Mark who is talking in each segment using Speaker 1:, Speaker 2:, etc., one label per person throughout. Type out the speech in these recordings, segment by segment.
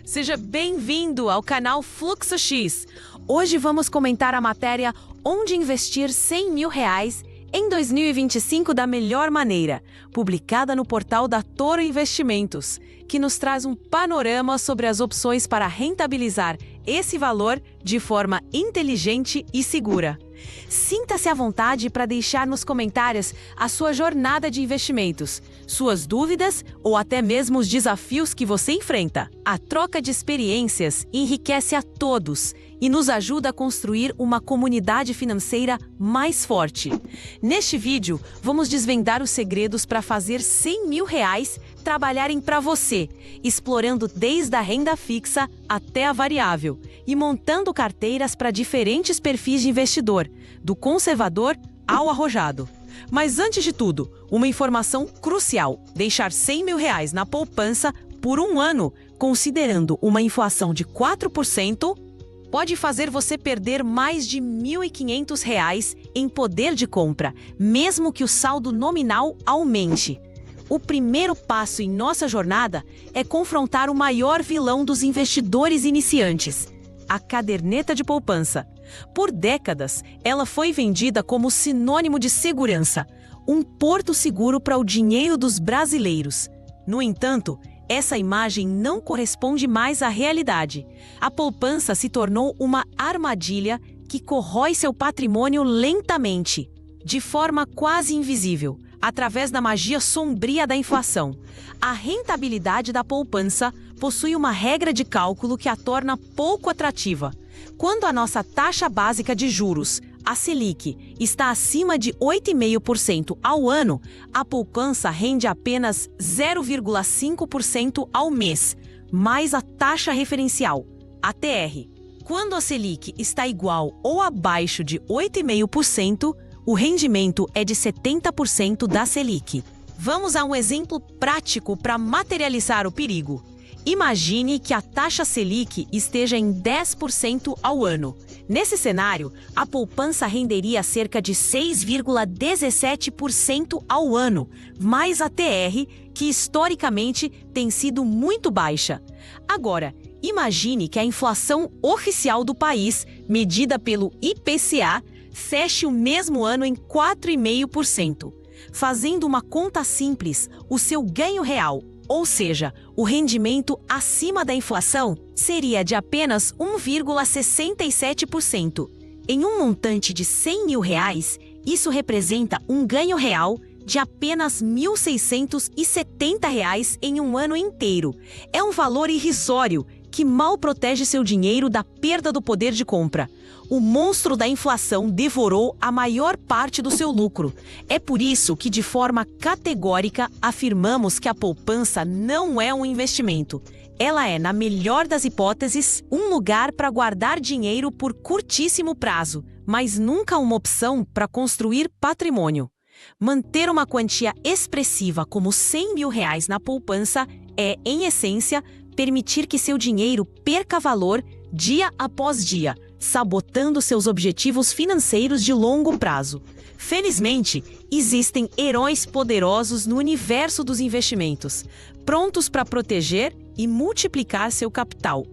Speaker 1: Seja bem-vindo ao canal Fluxo X. Hoje vamos comentar a matéria Onde investir R$100 mil em 2025 da melhor maneira, publicada no portal da Toro Investimentos, que nos traz um panorama sobre as opções para rentabilizar esse valor de forma inteligente e segura. Sinta-se à vontade para deixar nos comentários a sua jornada de investimentos, suas dúvidas ou até mesmo os desafios que você enfrenta. A troca de experiências enriquece a todos e nos ajuda a construir uma comunidade financeira mais forte. Neste vídeo, vamos desvendar os segredos para fazer R$100 mil trabalharem para você, explorando desde a renda fixa até a variável e montando carteiras para diferentes perfis de investidor, do conservador ao arrojado. Mas antes de tudo, uma informação crucial: deixar R$100 mil na poupança por um ano, considerando uma inflação de 4%, pode fazer você perder mais de R$ 1.500 em poder de compra, mesmo que o saldo nominal aumente. O primeiro passo em nossa jornada é confrontar o maior vilão dos investidores iniciantes: a caderneta de poupança. Por décadas, ela foi vendida como sinônimo de segurança, um porto seguro para o dinheiro dos brasileiros. No entanto, essa imagem não corresponde mais à realidade. A poupança se tornou uma armadilha que corrói seu patrimônio lentamente, de forma quase invisível, através da magia sombria da inflação. A rentabilidade da poupança possui uma regra de cálculo que a torna pouco atrativa. Quando a nossa taxa básica de juros, a Selic, está acima de 8,5% ao ano, a poupança rende apenas 0,5% ao mês, mais a taxa referencial, a TR. Quando a Selic está igual ou abaixo de 8,5%, o rendimento é de 70% da Selic. Vamos a um exemplo prático para materializar o perigo. Imagine que a taxa Selic esteja em 10% ao ano. Nesse cenário, a poupança renderia cerca de 6,17% ao ano, mais a TR, que historicamente tem sido muito baixa. Agora, imagine que a inflação oficial do país, medida pelo IPCA, feche o mesmo ano em 4,5%. Fazendo uma conta simples, o seu ganho real, ou seja, o rendimento acima da inflação, seria de apenas 1,67%. Em um montante de R$100 mil, isso representa um ganho real de apenas R$ 1.670 em um ano inteiro. É um valor irrisório que mal protege seu dinheiro da perda do poder de compra. O monstro da inflação devorou a maior parte do seu lucro. É por isso que, de forma categórica, afirmamos que a poupança não é um investimento. Ela é, na melhor das hipóteses, um lugar para guardar dinheiro por curtíssimo prazo, mas nunca uma opção para construir patrimônio. Manter uma quantia expressiva como R$100 mil na poupança é, em essência, permitir que seu dinheiro perca valor dia após dia, sabotando seus objetivos financeiros de longo prazo. Felizmente, existem heróis poderosos no universo dos investimentos, prontos para proteger e multiplicar seu capital.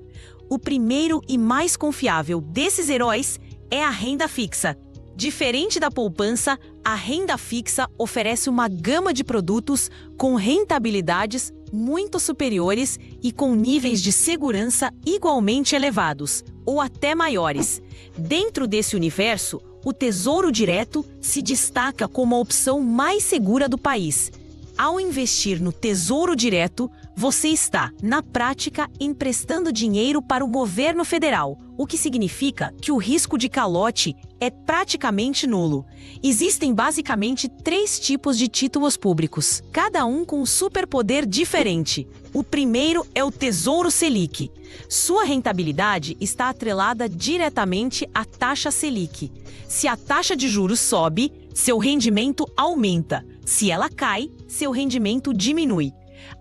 Speaker 1: O primeiro e mais confiável desses heróis é a renda fixa. Diferente da poupança, a renda fixa oferece uma gama de produtos com rentabilidades muito superiores e com níveis de segurança igualmente elevados, ou até maiores. Dentro desse universo, o Tesouro Direto se destaca como a opção mais segura do país. Ao investir no Tesouro Direto, você está, na prática, emprestando dinheiro para o governo federal, o que significa que o risco de calote é praticamente nulo. Existem basicamente 3 tipos de títulos públicos, cada um com um superpoder diferente. O primeiro é o Tesouro Selic. Sua rentabilidade está atrelada diretamente à taxa Selic. Se a taxa de juros sobe, seu rendimento aumenta. Se ela cai, seu rendimento diminui.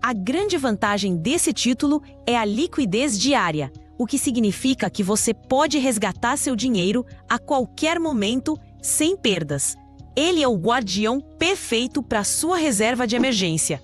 Speaker 1: A grande vantagem desse título é a liquidez diária, o que significa que você pode resgatar seu dinheiro a qualquer momento sem perdas. Ele é o guardião perfeito para sua reserva de emergência.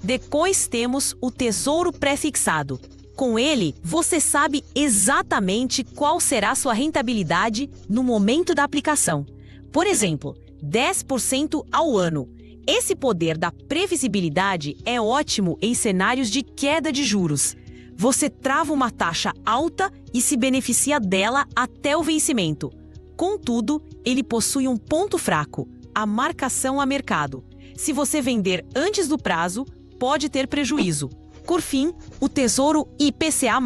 Speaker 1: Depois temos o Tesouro Pré-fixado. Com ele, você sabe exatamente qual será sua rentabilidade no momento da aplicação. Por exemplo, 10% ao ano. Esse poder da previsibilidade é ótimo em cenários de queda de juros. Você trava uma taxa alta e se beneficia dela até o vencimento. Contudo, ele possui um ponto fraco: a marcação a mercado. Se você vender antes do prazo, pode ter prejuízo. Por fim, o Tesouro IPCA+.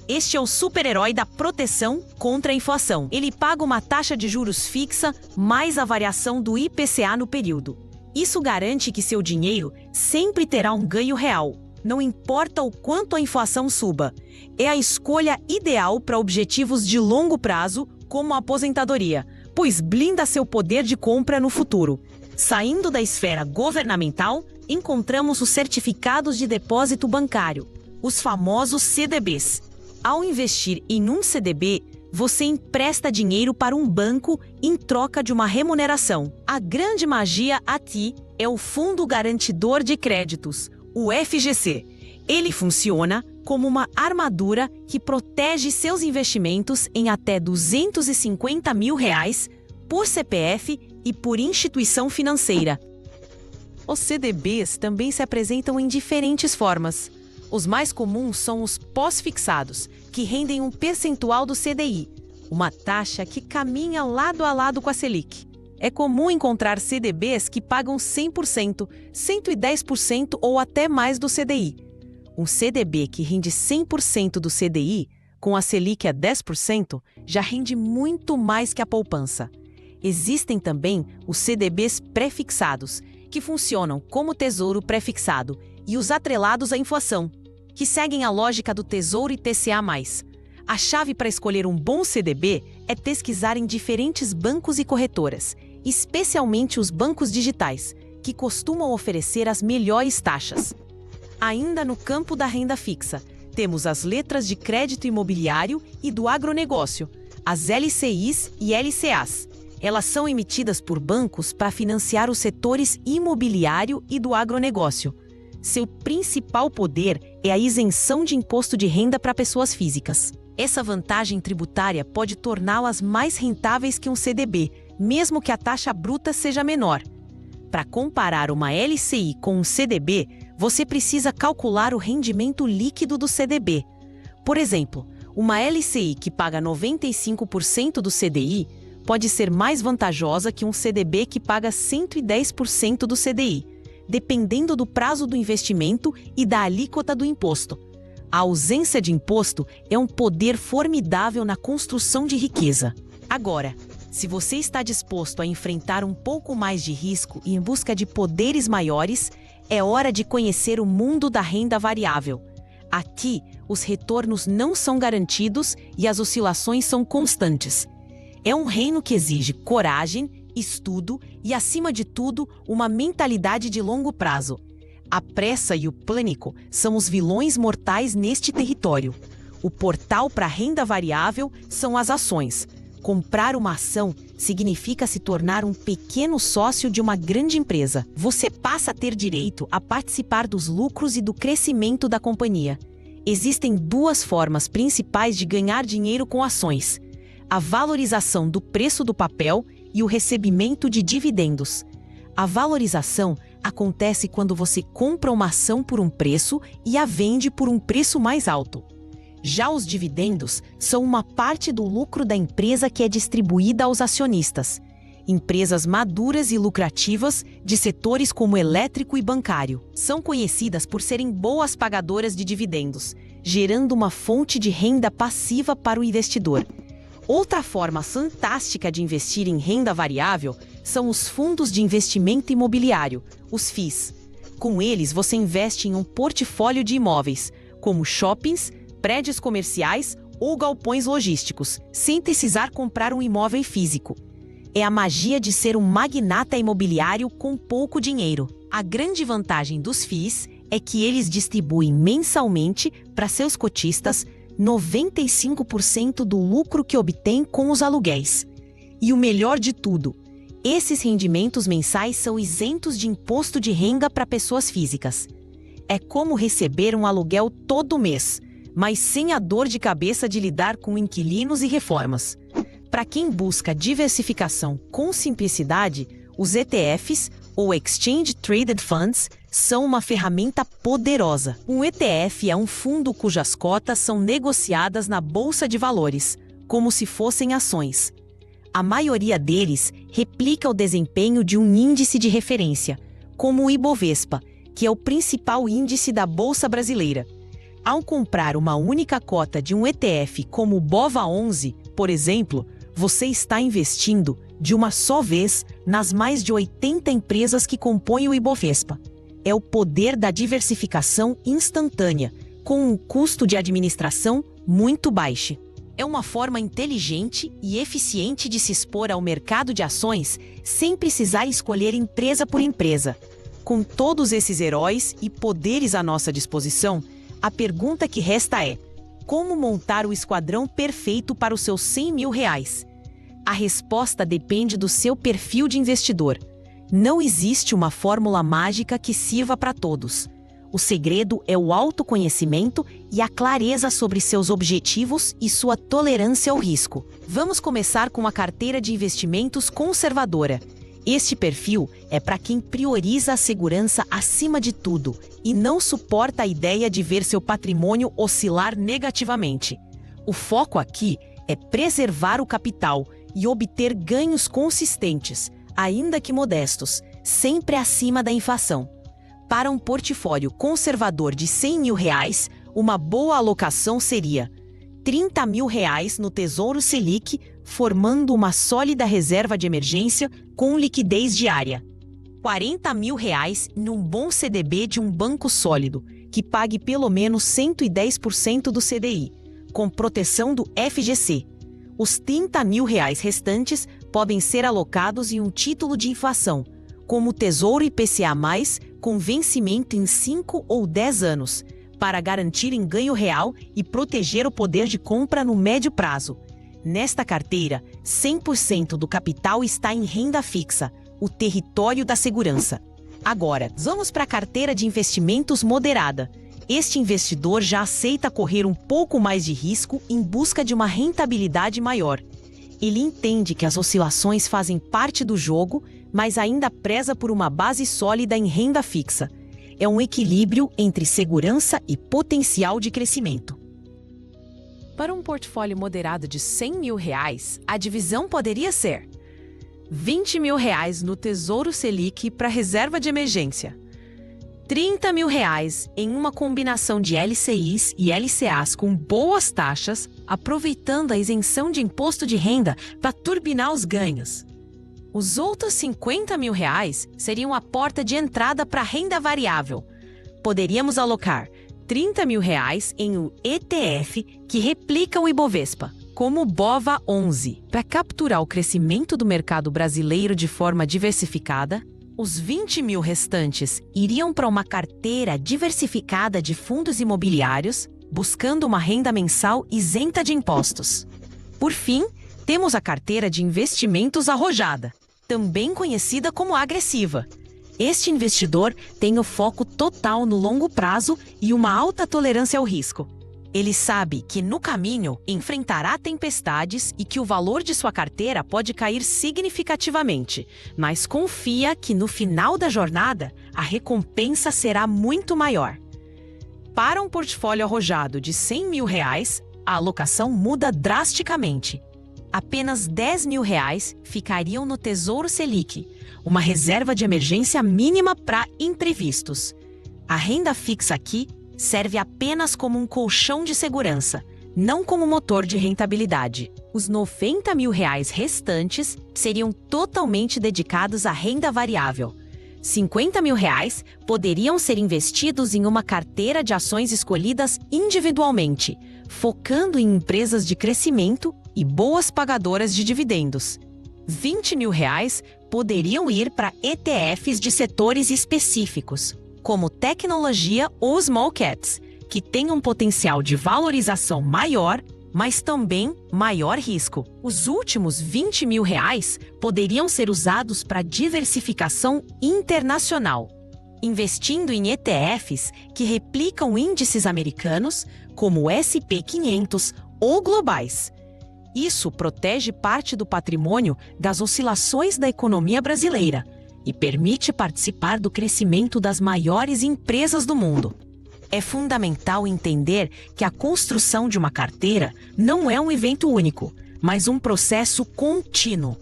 Speaker 1: Este é o super-herói da proteção contra a inflação. Ele paga uma taxa de juros fixa mais a variação do IPCA no período. Isso garante que seu dinheiro sempre terá um ganho real, não importa o quanto a inflação suba. É a escolha ideal para objetivos de longo prazo, como a aposentadoria, pois blinda seu poder de compra no futuro. Saindo da esfera governamental, encontramos os certificados de depósito bancário, os famosos CDBs. Ao investir em um CDB, você empresta dinheiro para um banco em troca de uma remuneração. A grande magia aqui é o Fundo Garantidor de Créditos, o FGC. Ele funciona como uma armadura que protege seus investimentos em até R$250 mil por CPF e por instituição financeira. Os CDBs também se apresentam em diferentes formas. Os mais comuns são os pós-fixados, que rendem um percentual do CDI, uma taxa que caminha lado a lado com a Selic. É comum encontrar CDBs que pagam 100%, 110% ou até mais do CDI. Um CDB que rende 100% do CDI, com a Selic a 10%, já rende muito mais que a poupança. Existem também os CDBs pré-fixados, que funcionam como tesouro pré-fixado, e os atrelados à inflação, que seguem a lógica do Tesouro IPCA+. A chave para escolher um bom CDB é pesquisar em diferentes bancos e corretoras, especialmente os bancos digitais, que costumam oferecer as melhores taxas. Ainda no campo da renda fixa, temos as letras de crédito imobiliário e do agronegócio, as LCIs e LCAs. Elas são emitidas por bancos para financiar os setores imobiliário e do agronegócio. Seu principal poder é a isenção de imposto de renda para pessoas físicas. Essa vantagem tributária pode torná-las mais rentáveis que um CDB, mesmo que a taxa bruta seja menor. Para comparar uma LCI com um CDB, você precisa calcular o rendimento líquido do CDB. Por exemplo, uma LCI que paga 95% do CDI pode ser mais vantajosa que um CDB que paga 110% do CDI, dependendo do prazo do investimento e da alíquota do imposto. A ausência de imposto é um poder formidável na construção de riqueza. Agora, se você está disposto a enfrentar um pouco mais de risco e em busca de poderes maiores, é hora de conhecer o mundo da renda variável. Aqui, os retornos não são garantidos e as oscilações são constantes. É um reino que exige coragem, estudo e, acima de tudo, uma mentalidade de longo prazo. A pressa e o pânico são os vilões mortais neste território. O portal para renda variável são as ações. Comprar uma ação significa se tornar um pequeno sócio de uma grande empresa. Você passa a ter direito a participar dos lucros e do crescimento da companhia. Existem duas formas principais de ganhar dinheiro com ações: a valorização do preço do papel e o recebimento de dividendos. A valorização acontece quando você compra uma ação por um preço e a vende por um preço mais alto. Já os dividendos são uma parte do lucro da empresa que é distribuída aos acionistas. Empresas maduras e lucrativas de setores como elétrico e bancário são conhecidas por serem boas pagadoras de dividendos, gerando uma fonte de renda passiva para o investidor. Outra forma fantástica de investir em renda variável são os fundos de investimento imobiliário, os FIIs. Com eles, você investe em um portfólio de imóveis, como shoppings, prédios comerciais ou galpões logísticos, sem precisar comprar um imóvel físico. É a magia de ser um magnata imobiliário com pouco dinheiro. A grande vantagem dos FIIs é que eles distribuem mensalmente para seus cotistas 95% do lucro que obtêm com os aluguéis. E o melhor de tudo, esses rendimentos mensais são isentos de imposto de renda para pessoas físicas. É como receber um aluguel todo mês. mas sem a dor de cabeça de lidar com inquilinos e reformas. Para quem busca diversificação com simplicidade, os ETFs, ou Exchange Traded Funds, são uma ferramenta poderosa. Um ETF é um fundo cujas cotas são negociadas na Bolsa de Valores, como se fossem ações. A maioria deles replica o desempenho de um índice de referência, como o Ibovespa, que é o principal índice da Bolsa Brasileira. Ao comprar uma única cota de um ETF como o BOVA11, por exemplo, você está investindo de uma só vez nas mais de 80 empresas que compõem o Ibovespa. É o poder da diversificação instantânea, com um custo de administração muito baixo. É uma forma inteligente e eficiente de se expor ao mercado de ações sem precisar escolher empresa por empresa. Com todos esses heróis e poderes à nossa disposição, a pergunta que resta é: como montar o esquadrão perfeito para os seus 100 mil reais? A resposta depende do seu perfil de investidor. Não existe uma fórmula mágica que sirva para todos. O segredo é o autoconhecimento e a clareza sobre seus objetivos e sua tolerância ao risco. Vamos começar com a carteira de investimentos conservadora. Este perfil é para quem prioriza a segurança acima de tudo e não suporta a ideia de ver seu patrimônio oscilar negativamente. O foco aqui é preservar o capital e obter ganhos consistentes, ainda que modestos, sempre acima da inflação. Para um portfólio conservador de 100 mil reais, uma boa alocação seria 30 mil reais no Tesouro Selic, formando uma sólida reserva de emergência com liquidez diária. 40 mil reais num bom CDB de um banco sólido, que pague pelo menos 110% do CDI, com proteção do FGC. Os 30 mil reais restantes podem ser alocados em um título de inflação, como o Tesouro IPCA+, com vencimento em 5 ou 10 anos, para garantir ganho real e proteger o poder de compra no médio prazo. Nesta carteira, 100% do capital está em renda fixa, o território da segurança. Agora, vamos para a carteira de investimentos moderada. Este investidor já aceita correr um pouco mais de risco em busca de uma rentabilidade maior. Ele entende que as oscilações fazem parte do jogo, mas ainda preza por uma base sólida em renda fixa. É um equilíbrio entre segurança e potencial de crescimento. Para um portfólio moderado de 100 mil reais, a divisão poderia ser 20 mil reais no Tesouro Selic para reserva de emergência, 30 mil reais em uma combinação de LCIs e LCAs com boas taxas, aproveitando a isenção de imposto de renda para turbinar os ganhos. Os outros 50 mil reais seriam a porta de entrada para renda variável. Poderíamos alocar 30 mil reais em um ETF que replica o Ibovespa, como o BOVA11. Para capturar o crescimento do mercado brasileiro de forma diversificada, os 20 mil restantes iriam para uma carteira diversificada de fundos imobiliários, buscando uma renda mensal isenta de impostos. Por fim, temos a carteira de investimentos arrojada, também conhecida como agressiva. Este investidor tem o foco total no longo prazo e uma alta tolerância ao risco. Ele sabe que no caminho enfrentará tempestades e que o valor de sua carteira pode cair significativamente, mas confia que no final da jornada a recompensa será muito maior. Para um portfólio arrojado de 100 mil reais, a alocação muda drasticamente. Apenas 10 mil reais ficariam no Tesouro Selic, uma reserva de emergência mínima para imprevistos. A renda fixa aqui serve apenas como um colchão de segurança, não como motor de rentabilidade. Os 90 mil reais restantes seriam totalmente dedicados à renda variável. 50 mil reais poderiam ser investidos em uma carteira de ações escolhidas individualmente, focando em empresas de crescimento e boas pagadoras de dividendos. 20 mil reais poderiam ir para ETFs de setores específicos, como tecnologia ou small caps, que têm um potencial de valorização maior, mas também maior risco. Os últimos 20 mil reais poderiam ser usados para diversificação internacional, investindo em ETFs que replicam índices americanos, como o SP500 ou globais. Isso protege parte do patrimônio das oscilações da economia brasileira e permite participar do crescimento das maiores empresas do mundo. É fundamental entender que a construção de uma carteira não é um evento único, mas um processo contínuo.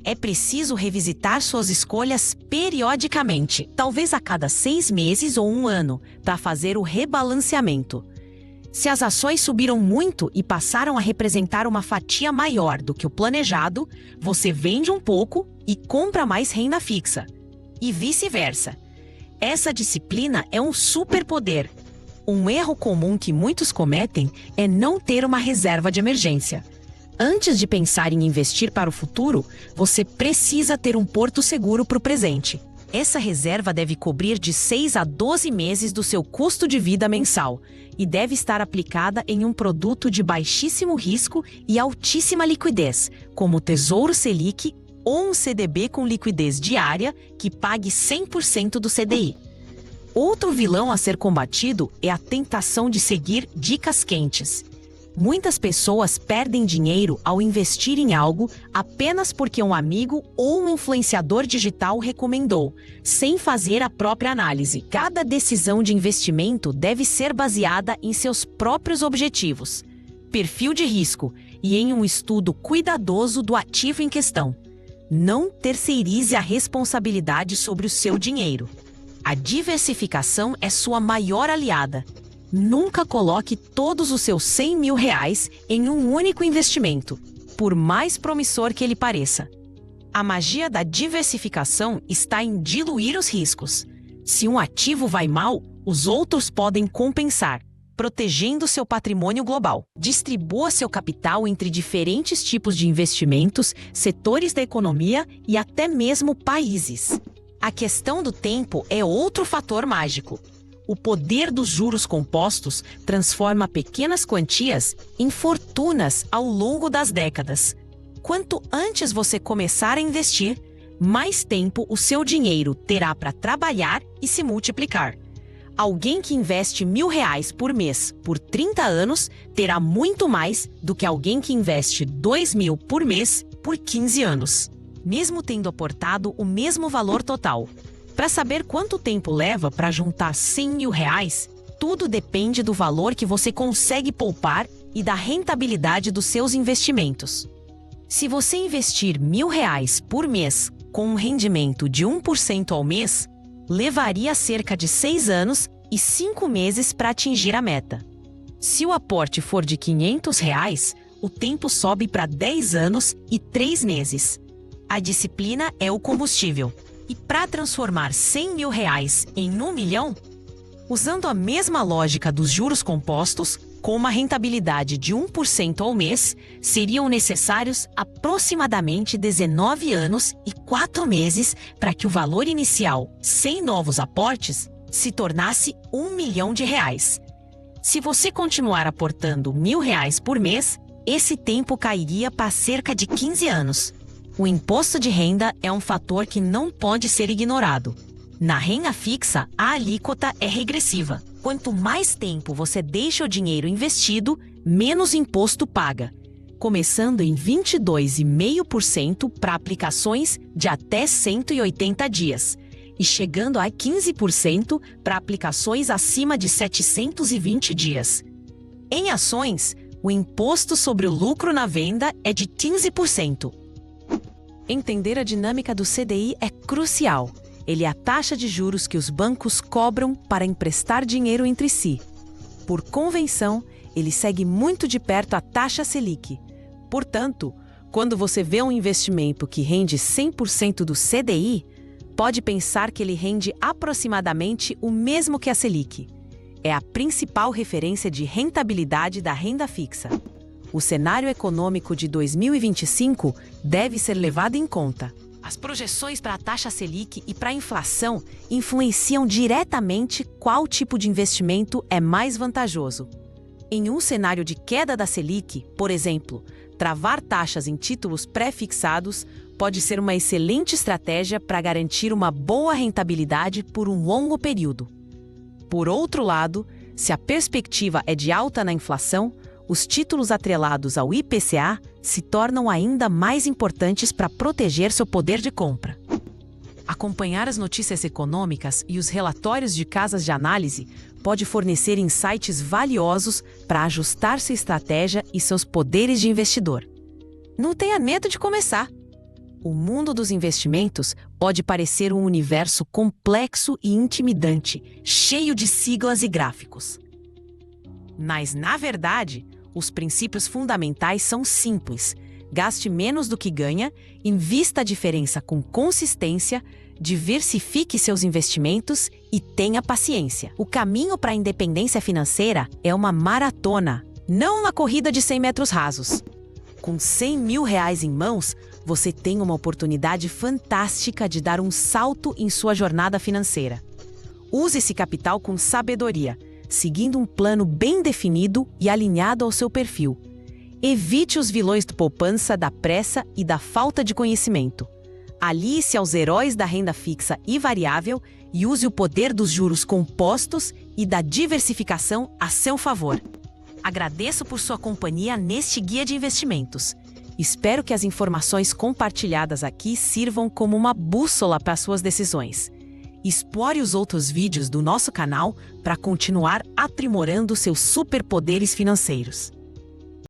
Speaker 1: É preciso revisitar suas escolhas periodicamente, talvez a cada 6 meses ou 1 ano, para fazer o rebalanceamento. Se as ações subiram muito e passaram a representar uma fatia maior do que o planejado, você vende um pouco e compra mais renda fixa. E vice-versa. Essa disciplina é um superpoder. Um erro comum que muitos cometem é não ter uma reserva de emergência. Antes de pensar em investir para o futuro, você precisa ter um porto seguro para o presente. Essa reserva deve cobrir de 6 a 12 meses do seu custo de vida mensal e deve estar aplicada em um produto de baixíssimo risco e altíssima liquidez, como o Tesouro Selic ou um CDB com liquidez diária que pague 100% do CDI. Outro vilão a ser combatido é a tentação de seguir dicas quentes. Muitas pessoas perdem dinheiro ao investir em algo apenas porque um amigo ou um influenciador digital recomendou, sem fazer a própria análise. Cada decisão de investimento deve ser baseada em seus próprios objetivos, perfil de risco e em um estudo cuidadoso do ativo em questão. Não terceirize a responsabilidade sobre o seu dinheiro. A diversificação é sua maior aliada. Nunca coloque todos os seus R$100 mil em um único investimento, por mais promissor que ele pareça. A magia da diversificação está em diluir os riscos. Se um ativo vai mal, os outros podem compensar, protegendo seu patrimônio global. Distribua seu capital entre diferentes tipos de investimentos, setores da economia e até mesmo países. A questão do tempo é outro fator mágico. O poder dos juros compostos transforma pequenas quantias em fortunas ao longo das décadas. Quanto antes você começar a investir, mais tempo o seu dinheiro terá para trabalhar e se multiplicar. Alguém que investe R$1.000 por mês por 30 anos terá muito mais do que alguém que investe R$2.000 por mês por 15 anos, mesmo tendo aportado o mesmo valor total. Para saber quanto tempo leva para juntar R$100 mil, tudo depende do valor que você consegue poupar e da rentabilidade dos seus investimentos. Se você investir R$1.000 por mês com um rendimento de 1% ao mês, levaria cerca de 6 anos e 5 meses para atingir a meta. Se o aporte for de R$500, o tempo sobe para 10 anos e 3 meses. A disciplina é o combustível. E para transformar R$100 mil em R$1 milhão, usando a mesma lógica dos juros compostos, com uma rentabilidade de 1% ao mês, seriam necessários aproximadamente 19 anos e 4 meses para que o valor inicial, sem novos aportes, se tornasse R$1 milhão. Se você continuar aportando R$1.000 por mês, esse tempo cairia para cerca de 15 anos. O imposto de renda é um fator que não pode ser ignorado. Na renda fixa, a alíquota é regressiva. Quanto mais tempo você deixa o dinheiro investido, menos imposto paga, começando em 22,5% para aplicações de até 180 dias e chegando a 15% para aplicações acima de 720 dias. Em ações, o imposto sobre o lucro na venda é de 15%. Entender a dinâmica do CDI é crucial. Ele é a taxa de juros que os bancos cobram para emprestar dinheiro entre si. Por convenção, ele segue muito de perto a taxa Selic. Portanto, quando você vê um investimento que rende 100% do CDI, pode pensar que ele rende aproximadamente o mesmo que a Selic. É a principal referência de rentabilidade da renda fixa. O cenário econômico de 2025 deve ser levado em conta. As projeções para a taxa Selic e para a inflação influenciam diretamente qual tipo de investimento é mais vantajoso. Em um cenário de queda da Selic, por exemplo, travar taxas em títulos pré-fixados pode ser uma excelente estratégia para garantir uma boa rentabilidade por um longo período. Por outro lado, Se a perspectiva é de alta na inflação, os títulos atrelados ao IPCA se tornam ainda mais importantes para proteger seu poder de compra. Acompanhar as notícias econômicas e os relatórios de casas de análise pode fornecer insights valiosos para ajustar sua estratégia e seus poderes de investidor. Não tenha medo de começar. O mundo dos investimentos pode parecer um universo complexo e intimidante, cheio de siglas e gráficos. Mas, na verdade, os princípios fundamentais são simples. Gaste menos do que ganha, invista a diferença com consistência, diversifique seus investimentos e tenha paciência. O caminho para a independência financeira é uma maratona, não uma corrida de 100 metros rasos. Com R$100 mil em mãos, você tem uma oportunidade fantástica de dar um salto em sua jornada financeira. Use esse capital com sabedoria, seguindo um plano bem definido e alinhado ao seu perfil. Evite os vilões da poupança, da pressa e da falta de conhecimento. Alie-se aos heróis da renda fixa e variável e use o poder dos juros compostos e da diversificação a seu favor. Agradeço por sua companhia neste guia de investimentos. Espero que as informações compartilhadas aqui sirvam como uma bússola para suas decisões. Explore os outros vídeos do nosso canal para continuar aprimorando seus superpoderes financeiros.